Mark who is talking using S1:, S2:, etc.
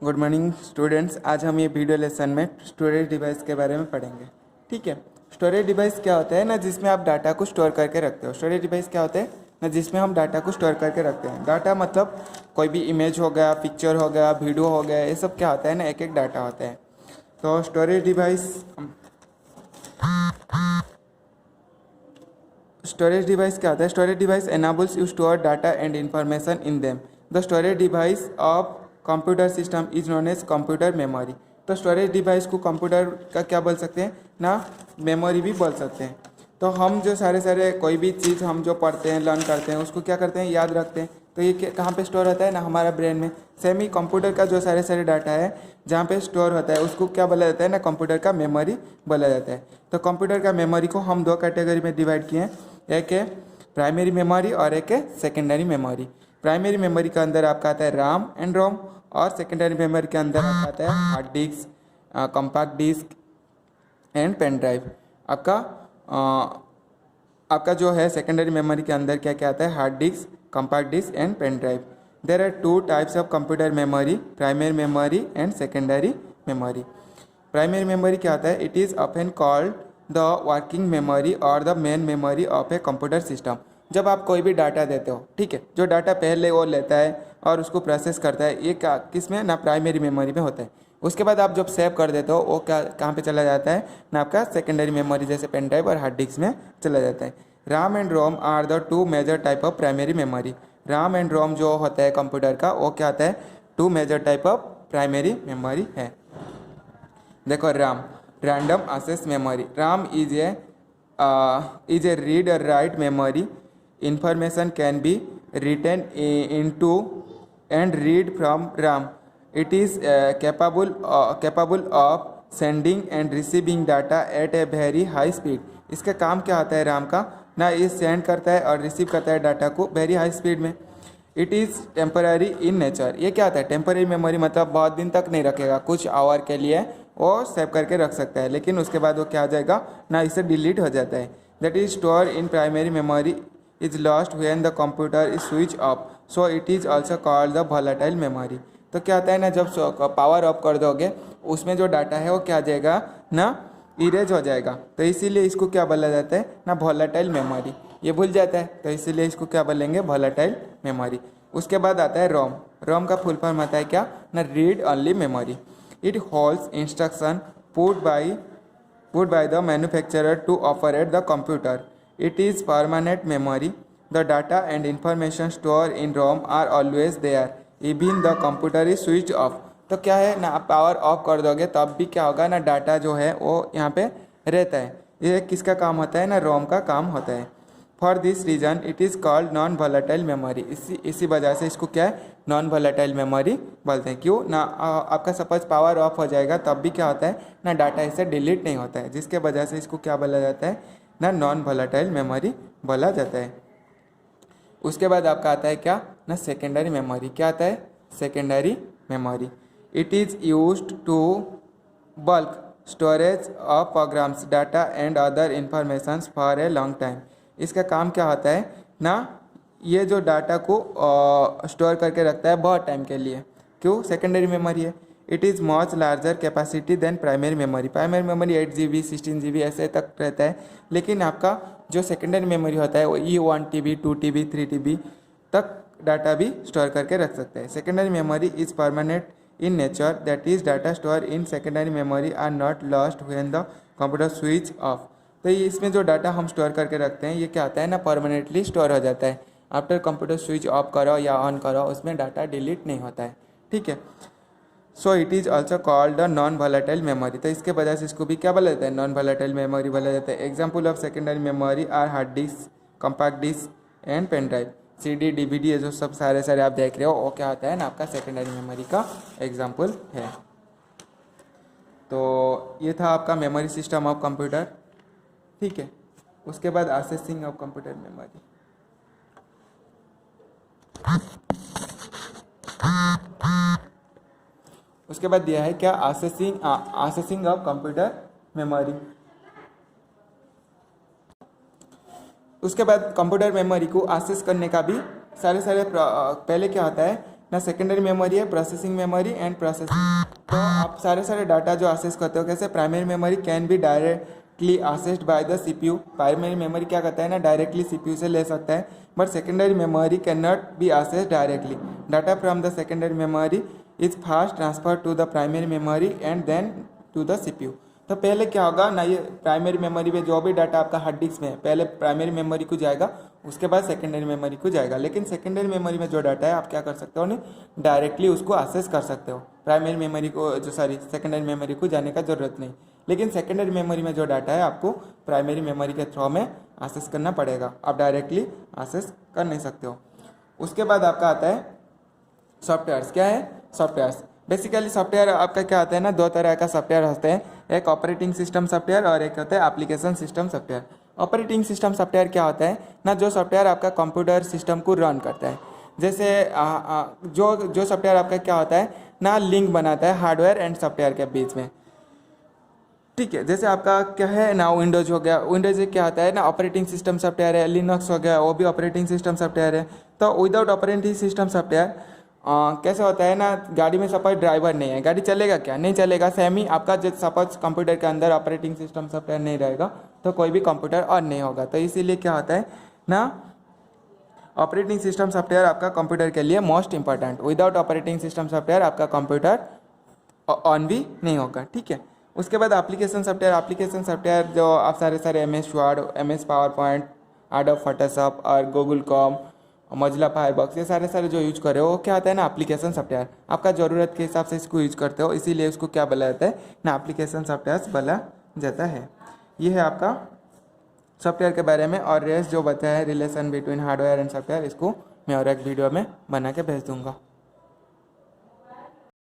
S1: Good morning students. आज हम ये वीडियो लेसन में स्टोरेज डिवाइस के बारे में पढ़ेंगे। ठीक है, स्टोरेज डिवाइस क्या होता है ना, जिसमें आप डाटा को स्टोर करके रखते हो। स्टोरेज डिवाइस क्या होता है ना, जिसमें हम डाटा को स्टोर करके रखते हैं। डाटा मतलब कोई भी इमेज हो गया, पिक्चर हो गया, वीडियो हो गया, ये सब क्या होता है ना, एक एक डाटा होता है। तो स्टोरेज डिवाइस क्या होता है? Storage device enables you store data and information in them. The storage device of computer system is known as computer memory. तो स्टोरेज डिवाइस को कंप्यूटर का क्या बोल सकते हैं ना, मेमोरी भी बोल सकते हैं। तो हम जो सारे कोई भी चीज़ हम जो पढ़ते हैं, लर्न करते हैं, उसको क्या करते हैं, याद रखते हैं। तो ये कहाँ पे स्टोर होता है ना, हमारा ब्रेन में। सेम ही कंप्यूटर का जो सारे डाटा है जहाँ पे स्टोर होता है, उसको क्या बोला जाता है ना, कंप्यूटर का मेमोरी बोला जाता है। तो कंप्यूटर का मेमोरी को हम दो कैटेगरी में डिवाइड किए हैं, एक है प्राइमरी मेमोरी और एक है सेकेंडरी मेमोरी। प्राइमरी मेमोरी के अंदर आपका आता है राम एंड रोम, और सेकेंडरी मेमोरी के अंदर आपका आता है hard disk, compact disk and pen drive. आपका जो है सेकेंडरी मेमोरी के अंदर क्या क्या आता है, hard disk, compact disk and pen drive. There are two types of computer memory, primary memory and secondary memory. Primary memory क्या होता है? It is often called the working memory और the main memory of a computer system. जब आप कोई भी data देते हो, ठीक है, जो डाटा पहले वो लेता है और उसको प्रोसेस करता है, ये क्या किस में ना, प्राइमरी मेमोरी में होता है। उसके बाद आप जब सेव कर देते हो, वो क्या कहाँ पे चला जाता है ना, आपका सेकेंडरी मेमोरी जैसे पेन ड्राइव और हार्ड डिस्क में चला जाता है। RAM and ROM are the two major type of primary memory. RAM and ROM जो होता है कंप्यूटर का, वो क्या होता है, two major type of primary memory है। देखो RAM, random access memory. RAM is a read और write memory. Information can be written into and read from RAM. It is capable of sending and receiving data at a very high speed. इसका काम क्या होता है राम का ना, ये send करता है और रिसीव करता है डाटा को वेरी हाई स्पीड में। It is temporary in nature. ये क्या होता है? टेम्पररी मेमोरी मतलब बहुत दिन तक नहीं रखेगा, कुछ आवर के लिए वो सेव करके रख सकता है, लेकिन उसके बाद वो क्या हो जाएगा ना, इससे डिलीट हो जाता है। That is store in primary memory is lost when the computer is switch of, so it is also called the volatile memory. तो क्या होता है ना, जब पावर ऑफ कर दोगे, उसमें जो डाटा है वो क्या आ जाएगा ना, इरेज हो जाएगा। तो इसीलिए इसको क्या बोला जाता है ना, वॉलेटाइल मेमोरी। ये भूल जाता है, तो इसीलिए इसको क्या बोलेंगे, वॉलेटाइल मेमोरी। उसके बाद आता है रोम। रोम का फुल फॉर्म आता है क्या ना, read only memory. It holds instruction put by the manufacturer to operate the computer. It is permanent memory. The data and information store in ROM are always there even the computer is switch off. तो क्या है ना, आप power of कर दोगे तब भी क्या होगा ना, डाटा जो है वो यहाँ पे रहता है। ये किसका काम होता है ना, रोम का काम होता है। For this reason it is called non volatile memory. इसी वजह से इसको क्या है, नॉन वॉलेटाइल मेमोरी बोलते हैं। क्यों ना, आपका सपोज पावर ऑफ हो जाएगा तब भी क्या होता है ना, डाटा इससे डिलीट नहीं होता है, जिसके वजह से इसको क्या बोला जाता है ना, नॉन वॉलेटाइल मेमोरी बोला जाता है। उसके बाद आपका आता है क्या ना, सेकेंडरी मेमोरी। क्या आता है? Secondary memory. It is used to bulk storage of programs, data and other informations for a long time. इसका काम क्या होता है ना, ये जो डाटा को स्टोर करके रखता है बहुत टाइम के लिए। क्यों? सेकेंडरी मेमोरी है। It is much larger capacity than primary memory. Primary memory 8 GB 16 GB ऐसे तक रहता है, लेकिन आपका जो सेकेंडरी मेमोरी होता है वो 1 TB 2 TB 3 TB तक डाटा भी स्टोर करके रख सकते हैं। Secondary memory is permanent in nature, that is data store in secondary memory are not lost when the computer switch off. तो ये इसमें जो डाटा हम स्टोर करके रखते हैं, ये क्या होता है ना, परमानेंटली स्टोर हो जाता है। आफ्टर कंप्यूटर स्विच ऑफ करो या ऑन करो, उसमें डाटा डिलीट नहीं होता है। ठीक है, so it is also called the non volatile memory. तो इसके वजह से इसको भी क्या बोला जाता है, नॉन वॉलेटाइल मेमोरी बोला जाता है। Example of secondary memory are hard disk, compact disk and pen drive. CD DVD ये जो सब सारे आप देख रहे हो, वो क्या होता है ना, आपका सेकेंडरी मेमोरी का एग्जाम्पल है। तो ये था आपका मेमोरी सिस्टम ऑफ कंप्यूटर। ठीक है, उसके बाद असेसिंग ऑफ कंप्यूटर मेमोरी। उसके बाद दिया है क्या, असेसिंग ऑफ कंप्यूटर मेमोरी। उसके बाद कंप्यूटर मेमोरी को एक्सेस करने का भी सारे पहले क्या होता है ना सेकेंडरी मेमोरी है प्रोसेसिंग मेमोरी एंड प्रोसेसिंग। तो आप सारे डाटा जो एक्सेस करते हो कैसे, primary memory can be directly accessed by the CPU. Primary memory क्या करता है ना, डायरेक्टली सीपीयू से ले सकता है, but secondary memory can not be accessed directly. Data from the secondary memory is fast transfer to the primary memory and then to the CPU. तो पहले क्या होगा ना, ये प्राइमरी मेमोरी में जो भी डाटा आपका हार्ड डिस्क में है पहले प्राइमरी मेमोरी को जाएगा, उसके बाद सेकेंडरी मेमोरी को जाएगा। लेकिन सेकेंडरी मेमोरी में जो डाटा है आप क्या कर सकते हो नहीं, डायरेक्टली उसको एक्सेस कर सकते हो, प्राइमरी मेमोरी को जो सेकेंडरी मेमोरी को जाने का जरूरत नहीं। लेकिन सेकेंडरी मेमोरी में जो डाटा है आपको प्राइमरी मेमोरी के थ्रू में एक्सेस करना पड़ेगा, आप डायरेक्टली एक्सेस कर नहीं सकते हो। उसके बाद आपका आता है सॉफ्टवेयर्स। क्या है सॉफ्टवेयर्स? बेसिकली सॉफ्टवेयर आपका क्या आता है ना, दो तरह का सॉफ्टवेयर होते हैं, एक ऑपरेटिंग सिस्टम सॉफ्टवेयर और एक होता है application system software. Operating system software क्या होता है ना, जो सॉफ्टवेयर आपका कंप्यूटर सिस्टम को रन करता है। जैसे जो सॉफ्टवेयर आपका क्या होता है ना, लिंक बनाता है हार्डवेयर एंड सॉफ्टवेयर के बीच में, ठीक है। जैसे आपका क्या है ना, विंडोज हो गया, विंडोज क्या होता है ना, ऑपरेटिंग सिस्टम सॉफ्टवेयर है। लिनक्स हो गया, वो भी ऑपरेटिंग सिस्टम सॉफ्टवेयर है। तो विदाउट ऑपरेटिंग सिस्टम सॉफ्टवेयर कैसे होता है ना, गाड़ी में सपोज ड्राइवर नहीं है, गाड़ी चलेगा क्या, नहीं चलेगा। सेम ही आपका जो सपोज कंप्यूटर के अंदर ऑपरेटिंग सिस्टम सॉफ्टवेयर नहीं रहेगा तो कोई भी कंप्यूटर ऑन नहीं होगा। तो इसीलिए क्या होता है ना, ऑपरेटिंग सिस्टम सॉफ्टवेयर आपका कंप्यूटर के लिए most important. Without operating system software आपका कंप्यूटर ऑन भी नहीं होगा, ठीक है। उसके बाद एप्लीकेशन सॉफ्टवेयर। एप्लीकेशन सॉफ्टवेयर जो आप सारे MS word, MS power point, adobe Photoshop और गूगल कॉम, मोजिला फायरफॉक्स, ये सारे जो यूज कर रहे हो वो क्या होता है ना, एप्लीकेशन सॉफ्टवेयर। आपका ज़रूरत के हिसाब से इसको यूज करते हो, इसीलिए उसको क्या बोला जाता है ना, एप्लीकेशन सॉफ्टवेयर बोला जाता है। ये है आपका सॉफ्टवेयर के बारे में। और रेस्ट जो बताया है relation between hardware and software, इसको मैं और एक वीडियो में बना के भेज दूँगा।